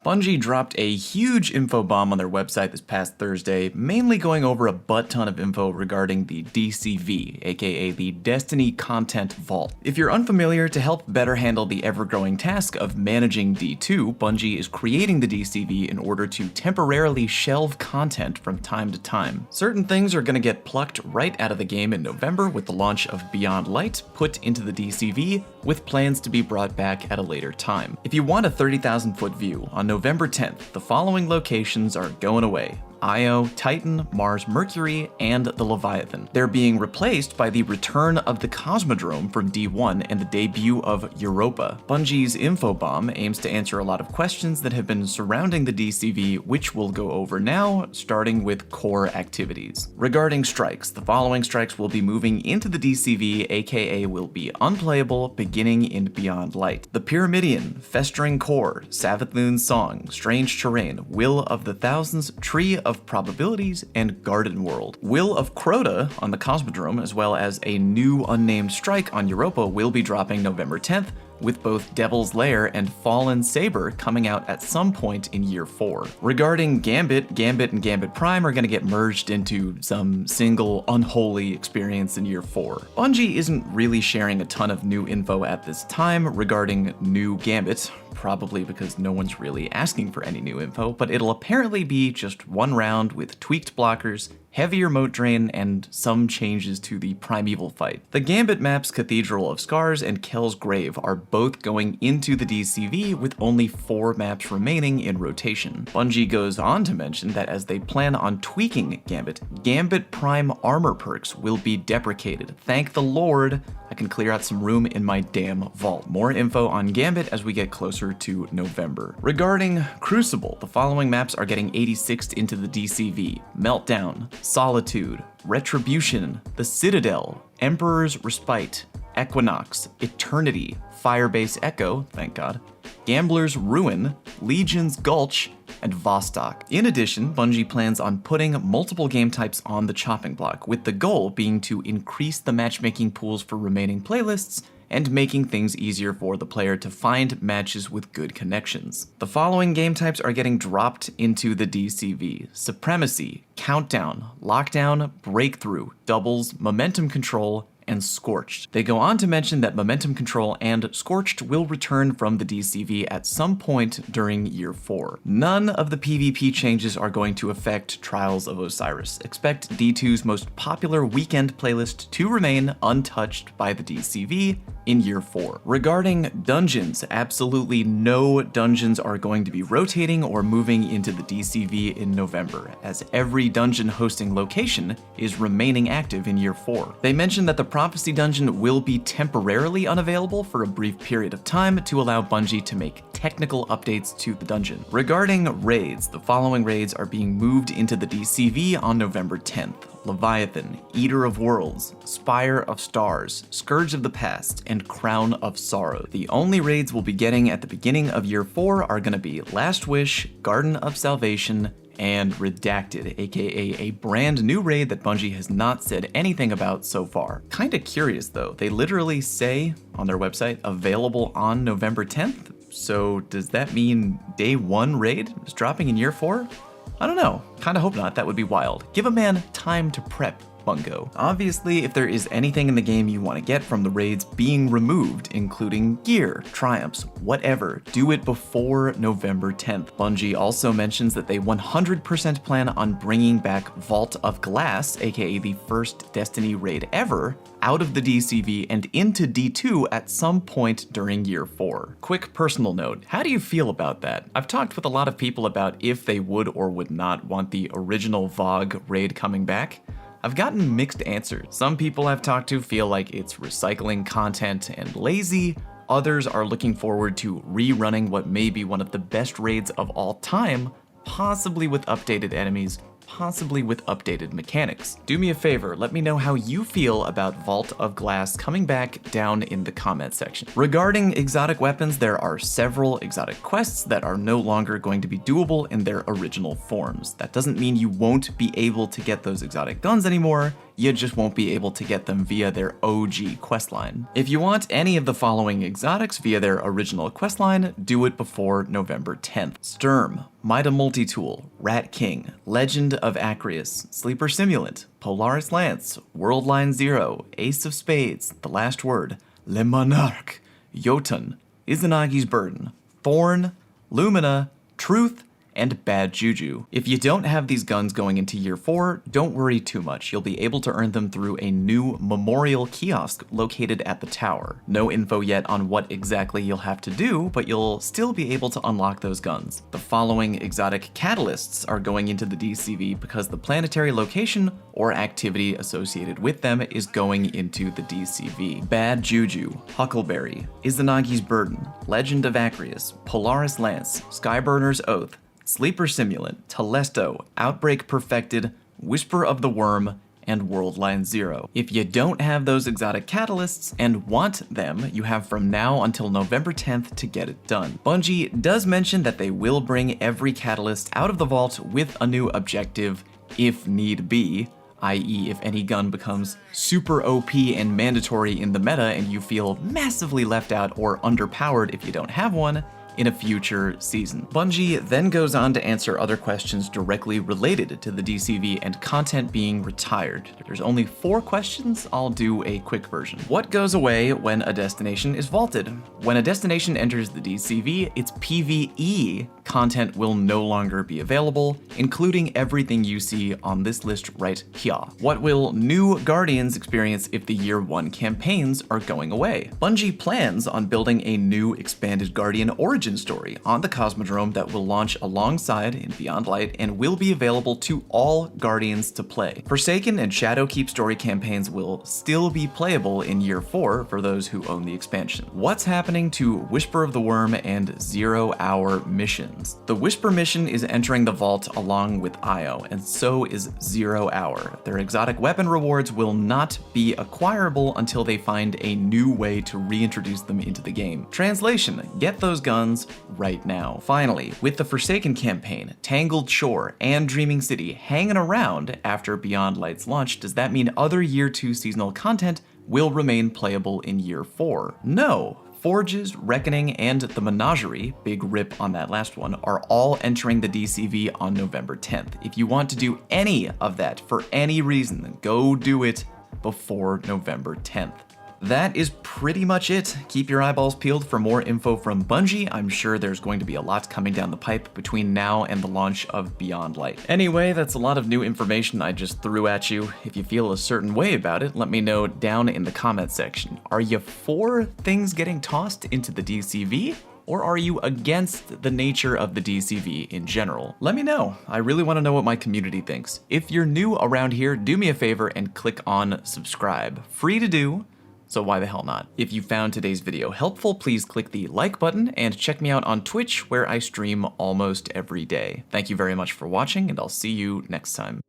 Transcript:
Bungie dropped a huge info bomb on their website this past Thursday, mainly going over a butt ton of info regarding the DCV, aka the Destiny Content Vault. If you're unfamiliar, to help better handle the ever-growing task of managing D2, Bungie is creating the DCV in order to temporarily shelve content from time to time. Certain things are going to get plucked right out of the game in November with the launch of Beyond Light, put into the DCV, with plans to be brought back at a later time. If you want a 30,000-foot view, on November 10th, the following locations are going away: Io, Titan, Mars, Mercury, and the Leviathan. They're being replaced by the return of the Cosmodrome from D1 and the debut of Europa. Bungie's info bomb aims to answer a lot of questions that have been surrounding the DCV, which we'll go over now, starting with core activities. Regarding strikes, the following strikes will be moving into the DCV, aka will be unplayable beginning in Beyond Light: the Pyramidion, Festering Core, Savathun's Song, Strange Terrain, Will of the Thousands, Tree of Probabilities, and Garden World. Will of Crota on the Cosmodrome, as well as a new unnamed strike on Europa, will be dropping November 10th, with both Devil's Lair and Fallen Saber coming out at some point in Year 4. Regarding Gambit, Gambit and Gambit Prime are going to get merged into some single unholy experience in Year 4. Bungie isn't really sharing a ton of new info at this time regarding new Gambit, probably because no one's really asking for any new info, but it'll apparently be just one round with tweaked blockers, heavier moat drain, and some changes to the primeval fight. The Gambit maps Cathedral of Scars and Kell's Grave are both going into the DCV, with only 4 maps remaining in rotation. Bungie goes on to mention that as they plan on tweaking Gambit, Gambit Prime armor perks will be deprecated. Thank the Lord, I can clear out some room in my damn vault. More info on Gambit as we get closer to November. Regarding Crucible, the following maps are getting 86'd into the DCV: Meltdown, Solitude, Retribution, The Citadel, Emperor's Respite, Equinox, Eternity, Firebase Echo, thank God, Gambler's Ruin, Legion's Gulch, and Vostok. In addition, Bungie plans on putting multiple game types on the chopping block, with the goal being to increase the matchmaking pools for remaining playlists and making things easier for the player to find matches with good connections. The following game types are getting dropped into the DCV: Supremacy, Countdown, Lockdown, Breakthrough, Doubles, Momentum Control, and Scorched. They go on to mention that Momentum Control and Scorched will return from the DCV at some point during Year 4. None of the PvP changes are going to affect Trials of Osiris. Expect D2's most popular weekend playlist to remain untouched by the DCV in Year 4. Regarding dungeons, absolutely no dungeons are going to be rotating or moving into the DCV in November, as every dungeon hosting location is remaining active in Year 4. They mentioned that the Prophecy Dungeon will be temporarily unavailable for a brief period of time to allow Bungie to make technical updates to the dungeon. Regarding raids, the following raids are being moved into the DCV on November 10th: Leviathan, Eater of Worlds, Spire of Stars, Scourge of the Past, and Crown of Sorrow. The only raids we'll be getting at the beginning of Year 4 are going to be Last Wish, Garden of Salvation, and Redacted, aka a brand new raid that Bungie has not said anything about so far. Kinda curious though, they literally say on their website, available on November 10th? So does that mean day 1 raid is dropping in Year 4? I don't know, kinda hope not, that would be wild. Give a man time to prep, Bungo. Obviously, if there is anything in the game you want to get from the raids being removed, including gear, triumphs, whatever, do it before November 10th. Bungie also mentions that they 100% plan on bringing back Vault of Glass, aka the first Destiny raid ever, out of the DCV and into D2 at some point during Year 4. Quick personal note, how do you feel about that? I've talked with a lot of people about if they would or would not want the original VoG raid coming back. I've gotten mixed answers. Some people I've talked to feel like it's recycling content and lazy. Others are looking forward to rerunning what may be one of the best raids of all time, possibly with updated enemies, possibly with updated mechanics. Do me a favor, let me know how you feel about Vault of Glass coming back down in the comment section. Regarding exotic weapons, there are several exotic quests that are no longer going to be doable in their original forms. That doesn't mean you won't be able to get those exotic guns anymore, you just won't be able to get them via their OG questline. If you want any of the following exotics via their original questline, do it before November 10th. Sturm, Mida Multitool, Rat King, Legend of Acreus, Sleeper Simulant, Polaris Lance, World Line Zero, Ace of Spades, The Last Word, Le Monarque, Jotun, Izanagi's Burden, Thorn, Lumina, Truth, and Bad Juju. If you don't have these guns going into year 4, don't worry too much. You'll be able to earn them through a new memorial kiosk located at the tower. No info yet on what exactly you'll have to do, but you'll still be able to unlock those guns. The following exotic catalysts are going into the DCV because the planetary location or activity associated with them is going into the DCV. Bad Juju, Huckleberry, Izanagi's Burden, Legend of Acreus, Polaris Lance, Skyburner's Oath, Sleeper Simulant, Telesto, Outbreak Perfected, Whisper of the Worm, and World Line Zero. If you don't have those exotic catalysts and want them, you have from now until November 10th to get it done. Bungie does mention that they will bring every catalyst out of the vault with a new objective, if need be, i.e. if any gun becomes super OP and mandatory in the meta and you feel massively left out or underpowered if you don't have one, in a future season. Bungie then goes on to answer other questions directly related to the DCV and content being retired. There's only 4 questions, I'll do a quick version. What goes away when a destination is vaulted? When a destination enters the DCV, its PvE content will no longer be available, including everything you see on this list right here. What will new Guardians experience if the Year 1 campaigns are going away? Bungie plans on building a new expanded Guardian origin story on the Cosmodrome that will launch alongside in Beyond Light and will be available to all Guardians to play. Forsaken and Shadowkeep story campaigns will still be playable in Year 4 for those who own the expansion. What's happening to Whisper of the Worm and 0 Hour missions? The Whisper mission is entering the vault along with Io, and so is 0 Hour. Their exotic weapon rewards will not be acquirable until they find a new way to reintroduce them into the game. Translation: get those guns right now. Finally, with the Forsaken campaign, Tangled Shore, and Dreaming City hanging around after Beyond Light's launch, does that mean other Year 2 seasonal content will remain playable in Year 4? No. Forges, Reckoning, and the Menagerie, big rip on that last one, are all entering the DCV on November 10th. If you want to do any of that for any reason, then go do it before November 10th. That is pretty much it. Keep your eyeballs peeled for more info from Bungie. I'm sure there's going to be a lot coming down the pipe between now and the launch of Beyond Light. Anyway, that's a lot of new information I just threw at you. If you feel a certain way about it, let me know down in the comment section. Are you for things getting tossed into the DCV? Or are you against the nature of the DCV in general? Let me know. I really want to know what my community thinks. If you're new around here, do me a favor and click on subscribe. Free to do. So why the hell not? If you found today's video helpful, please click the like button and check me out on Twitch, where I stream almost every day. Thank you very much for watching, and I'll see you next time.